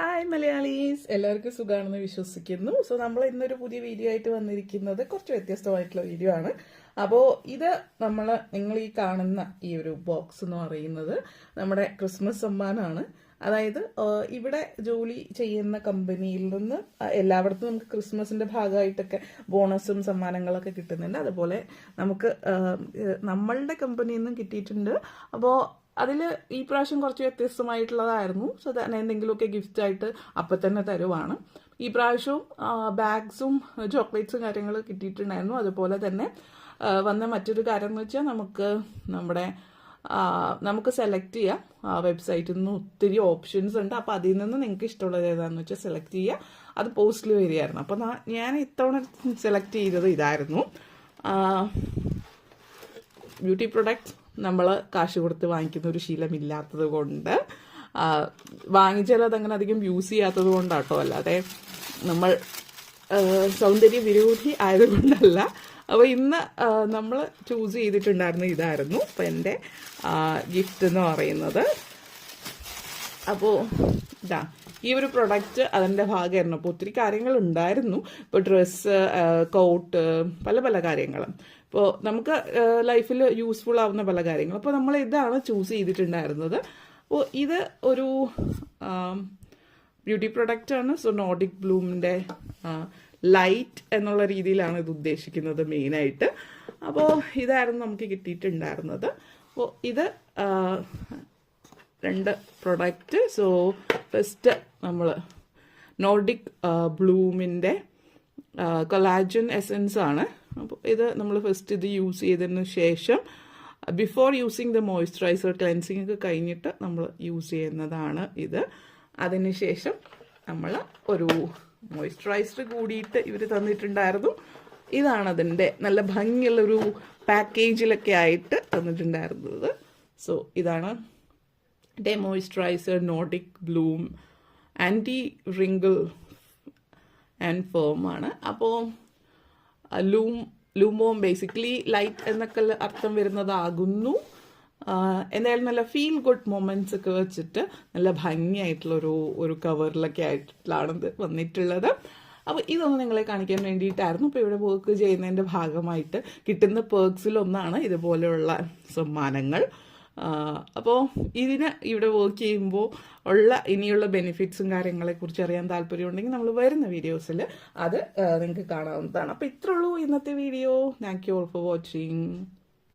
Hi Malayalees, എല്ലാവർക്കും സുഖമാണെന്ന് വിശ്വസിക്കുന്നു. സോ നമ്മൾ ഇന്നൊരു പുതിയ വീഡിയോ ആയിട്ട് വന്നിരിക്കുന്നത് കുറച്ച് വ്യത്യസ്തമായിട്ടുള്ള വീഡിയോ ആണ്. അപ്പോൾ ഇത് നിങ്ങൾ ഈ കാണുന്ന ഈ ഒരു ബോക്സ് എന്ന് പറയുന്നത് നമ്മുടെ ക്രിസ്മസ് സമ്മാനമാണ്. അതായത് ഇവിടെ ജോലി ചെയ്യുന്ന കമ്പനിയിൽ നിന്ന് എല്ലായിടത്തും നമുക്ക് ക്രിസ്മസിന്റെ ഭാഗമായിട്ടൊക്കെ ബോണസും സമ്മാനങ്ങളൊക്കെ കിട്ടുന്നുണ്ട്. അതുപോലെ നമുക്ക് നമ്മളുടെ കമ്പനിയിൽ നിന്നും കിട്ടിയിട്ടുണ്ട്. അപ്പോൾ അതിൽ ഈ പ്രാവശ്യം കുറച്ച് വ്യത്യസ്തമായിട്ടുള്ളതായിരുന്നു. സോ തന്നെ എന്തെങ്കിലുമൊക്കെ ഗിഫ്റ്റ് ആയിട്ട് അപ്പം തന്നെ തരുവാണ്. ഈ പ്രാവശ്യവും ബാഗ്സും ചോക്ലേറ്റ്സും കാര്യങ്ങൾ കിട്ടിയിട്ടുണ്ടായിരുന്നു. അതുപോലെ തന്നെ വന്ന മറ്റൊരു കാര്യം എന്ന് വെച്ചാൽ നമുക്ക് സെലക്ട് ചെയ്യാം. വെബ്സൈറ്റിൽ നിന്ന് ഒത്തിരി ഓപ്ഷൻസ് ഉണ്ട്. അപ്പോൾ അതിൽ നിന്ന് നിങ്ങൾക്ക് ഇഷ്ടമുള്ളത് ഏതാണെന്ന് വെച്ചാൽ സെലക്ട് ചെയ്യുക. അത് പോസ്റ്റിൽ വരികയായിരുന്നു. അപ്പോൾ ഞാൻ ഇത്തവണ സെലക്ട് ചെയ്തത് ഇതായിരുന്നു. ബ്യൂട്ടി പ്രൊഡക്ട്സ് നമ്മൾ കാശ് കൊടുത്ത് വാങ്ങിക്കുന്ന ഒരു ശീലമില്ലാത്തത് കൊണ്ട്, വാങ്ങിച്ചാൽ അതങ്ങനെ അധികം യൂസ് ചെയ്യാത്തത് കൊണ്ടാട്ടോ, അല്ലാതെ നമ്മൾ സൗന്ദര്യ വിരോധി ആയതുകൊണ്ടല്ല. അപ്പോൾ ഇന്ന് നമ്മൾ ചൂസ് ചെയ്തിട്ടുണ്ടായിരുന്ന ഇതായിരുന്നു അപ്പോൾ എൻ്റെ ഗിഫ്റ്റ് എന്ന് പറയുന്നത്. അപ്പോൾ ഇതാ ഈ ഒരു പ്രൊഡക്റ്റ് അതിൻ്റെ ഭാഗമായിരുന്നു. അപ്പോൾ ഒത്തിരി കാര്യങ്ങൾ ഉണ്ടായിരുന്നു. ഇപ്പോൾ ഡ്രസ്സ്, കോട്ട്, പല പല കാര്യങ്ങളും. ഇപ്പോൾ നമുക്ക് ലൈഫിൽ യൂസ്ഫുൾ ആവുന്ന പല കാര്യങ്ങൾ. അപ്പോൾ നമ്മൾ ഇതാണ് ചൂസ് ചെയ്തിട്ടുണ്ടായിരുന്നത്. അപ്പോൾ ഇത് ഒരു ബ്യൂട്ടി പ്രൊഡക്റ്റാണ്. സോ നോർഡിക് ബ്ലൂമിൻ്റെ ലൈറ്റ് എന്നുള്ള രീതിയിലാണ് ഇത് ഉദ്ദേശിക്കുന്നത് മെയിനായിട്ട്. അപ്പോൾ ഇതായിരുന്നു നമുക്ക് കിട്ടിയിട്ടുണ്ടായിരുന്നത്. അപ്പോൾ ഇത് രണ്ട് പ്രൊഡക്റ്റ്. സോ ഫസ്റ്റ് നമ്മൾ നോർഡിക് ബ്ലൂമിൻ്റെ കൊളാജൻ എസൻസ് ആണ്. അപ്പോൾ ഇത് നമ്മൾ ഫസ്റ്റ് ഇത് യൂസ് ചെയ്തതിന് ശേഷം before using the moisturiser cleansing ഒക്കെ കഴിഞ്ഞിട്ട് നമ്മൾ യൂസ് ചെയ്യുന്നതാണ് ഇത്. അതിനുശേഷം നമ്മൾ ഒരു മോയ്സ്ചറൈസർ കൂടിയിട്ട് ഇവർ തന്നിട്ടുണ്ടായിരുന്നു. ഇതാണ് അതിൻ്റെ നല്ല ഭംഗിയുള്ളൊരു പാക്കേജിലൊക്കെ ആയിട്ട് തന്നിട്ടുണ്ടായിരുന്നത്. സോ ഇതാണ് day moisturiser Nordic bloom anti wrinkle and firm ആണ്. അപ്പോൾ ലൂമോം ബേസിക്കലി ലൈറ്റ് എന്നൊക്കെ അർത്ഥം വരുന്നതാകുന്നു. എന്തായാലും നല്ല ഫീൽ ഗുഡ് മൊമെന്റ്സ് ഒക്കെ വെച്ചിട്ട് നല്ല ഭംഗിയായിട്ടുള്ള ഒരു കവറിലൊക്കെ ആയിട്ടാണ് ഇത് വന്നിട്ടുള്ളത്. അപ്പോൾ ഇതൊന്ന് നിങ്ങളെ കാണിക്കാൻ വേണ്ടിയിട്ടായിരുന്നു. ഇപ്പോൾ ഇവിടെ വർക്ക് ചെയ്യുന്നതിൻ്റെ ഭാഗമായിട്ട് കിട്ടുന്ന പേർക്സിലൊന്നാണ് ഇതുപോലെയുള്ള സമ്മാനങ്ങൾ. അപ്പോൾ ഇവിടെ വർക്ക് ചെയ്യുമ്പോൾ ഇനിയുള്ള ബെനിഫിറ്റ്സും കാര്യങ്ങളെക്കുറിച്ച് അറിയാൻ താല്പര്യമുണ്ടെങ്കിൽ നമ്മൾ വരുന്ന വീഡിയോസിൽ അത് നിങ്ങൾക്ക് കാണാവുന്നതാണ്. അപ്പോൾ ഇത്രയുള്ളൂ ഇന്നത്തെ video. Thank you all for watching.